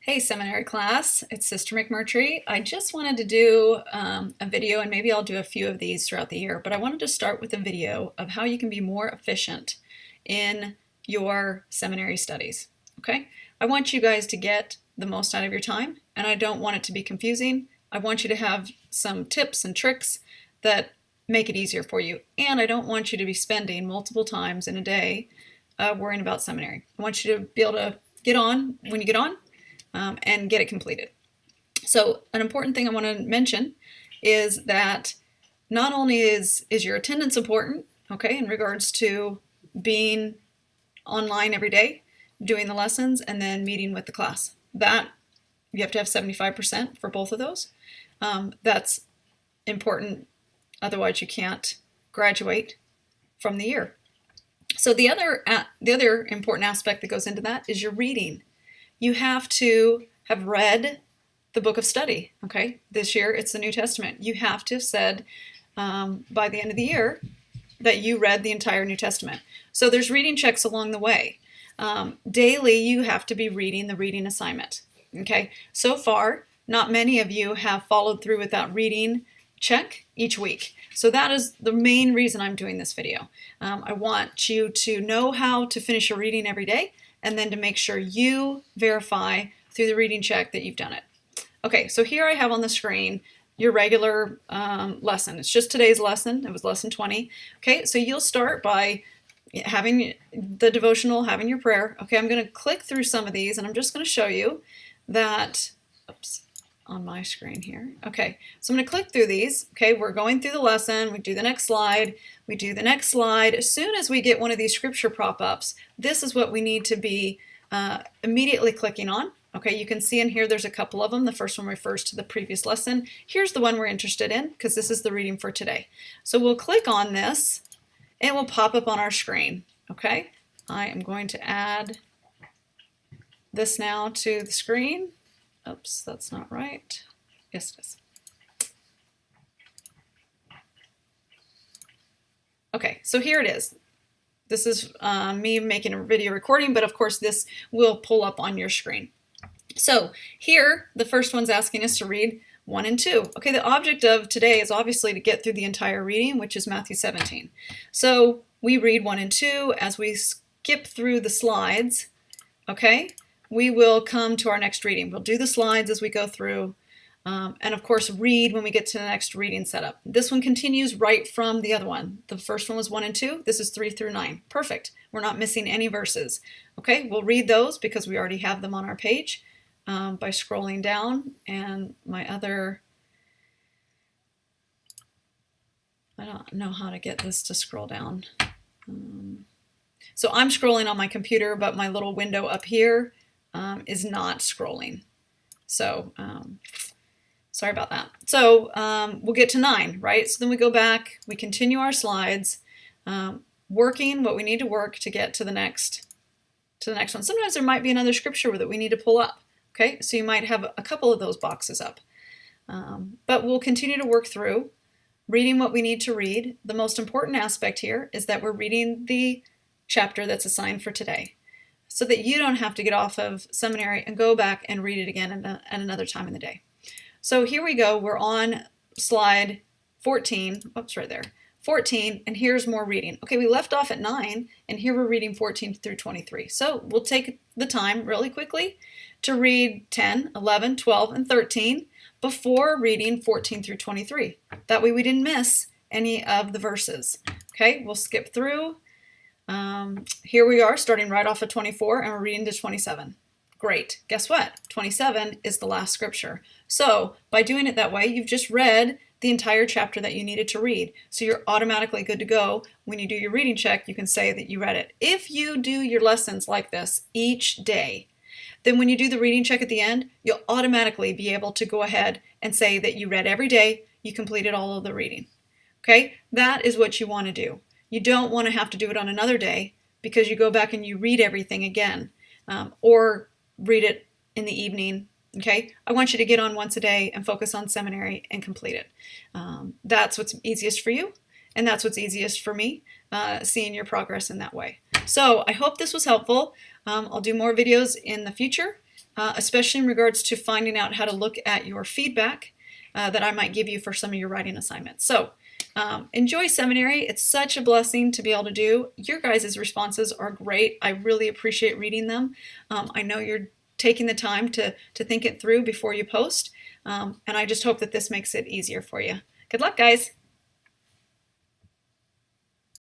Hey seminary class, it's Sister McMurtry. I just wanted to do a video, and maybe I'll do a few of these throughout the year, but I wanted to start with a video of how you can be more efficient in your seminary studies, okay? I want you guys to get the most out of your time, and I don't want it to be confusing. I want you to have some tips and tricks that make it easier for you, and I don't want you to be spending multiple times in a day worrying about seminary. I want you to be able to get on when you get on, and get it completed. So an important thing I want to mention is that not only is your attendance important, okay, in regards to being online every day, doing the lessons, and then meeting with the class. That you have to have 75% for both of those. That's important, otherwise you can't graduate from the year. So the other important aspect that goes into that is your reading. You have to have read the book of study, okay? This year it's the New Testament. You have to have said by the end of the year that you read the entire New Testament. So there's reading checks along the way. Daily you have to be reading the reading assignment, okay? So far, not many of you have followed through with that reading check each week. So that is the main reason I'm doing this video. I want you to know how to finish a reading every day, and then to make sure you verify through the reading check that you've done it. Okay, so here I have on the screen your regular lesson. It's just today's lesson. It was lesson 20. Okay, so you'll start by having the devotional, having your prayer. Okay, I'm going to click through some of these, and I'm just going to show you that, oops, on my screen here. Okay, so I'm going to click through these. Okay, we're going through the lesson. We do the next slide. We do the next slide. As soon as we get one of these scripture pop-ups, this is what we need to be immediately clicking on. Okay, you can see in here there's a couple of them. The first one refers to the previous lesson. Here's the one we're interested in because this is the reading for today. So we'll click on this and it will pop up on our screen. Okay, I am going to add this now to the screen. Oops, that's not right. Yes, it is. Okay, so here it is. This is me making a video recording, but of course this will pull up on your screen. So here, the first one's asking us to read 1 and 2. Okay, the object of today is obviously to get through the entire reading, which is Matthew 17. So we read 1 and 2 as we skip through the slides, okay? We will come to our next reading. We'll do the slides as we go through, and of course read when we get to the next reading setup. This one continues right from the other one. The first one was 1 and 2. This is 3 through 9. Perfect. We're not missing any verses. Okay, we'll read those because we already have them on our page by scrolling down. And my other, I don't know how to get this to scroll down. So I'm scrolling on my computer, but my little window up here is not scrolling. So sorry about that. So we'll get to 9, right? So then we go back, we continue our slides, working what we need to work to get to the next one. Sometimes there might be another scripture that we need to pull up. Okay, so you might have a couple of those boxes up. But we'll continue to work through reading what we need to read. The most important aspect here is that we're reading the chapter that's assigned for today, so that you don't have to get off of seminary and go back and read it again at another time in the day. So here we go. We're on slide 14. Oops, right there. 14, and here's more reading. Okay, we left off at 9, and here we're reading 14 through 23. So we'll take the time really quickly to read 10, 11, 12, and 13 before reading 14 through 23. That way we didn't miss any of the verses. Okay, we'll skip through. Here we are starting right off at 24, and we're reading to 27. Great. Guess what? 27 is the last scripture. So by doing it that way, you've just read the entire chapter that you needed to read. So you're automatically good to go. When you do your reading check, you can say that you read it. If you do your lessons like this each day, then when you do the reading check at the end, you'll automatically be able to go ahead and say that you read every day, you completed all of the reading. Okay? That is what you want to do. You don't want to have to do it on another day because you go back and you read everything again, or read it in the evening. Okay, I want you to get on once a day and focus on seminary and complete it. That's what's easiest for you, and that's what's easiest for me, seeing your progress in that way. So I hope this was helpful. I'll do more videos in the future, especially in regards to finding out how to look at your feedback that I might give you for some of your writing assignments. So enjoy seminary. It's such a blessing to be able to do. Your guys' responses are great. I really appreciate reading them. I know you're taking the time to think it through before you post, and I just hope that this makes it easier for you. Good luck, guys.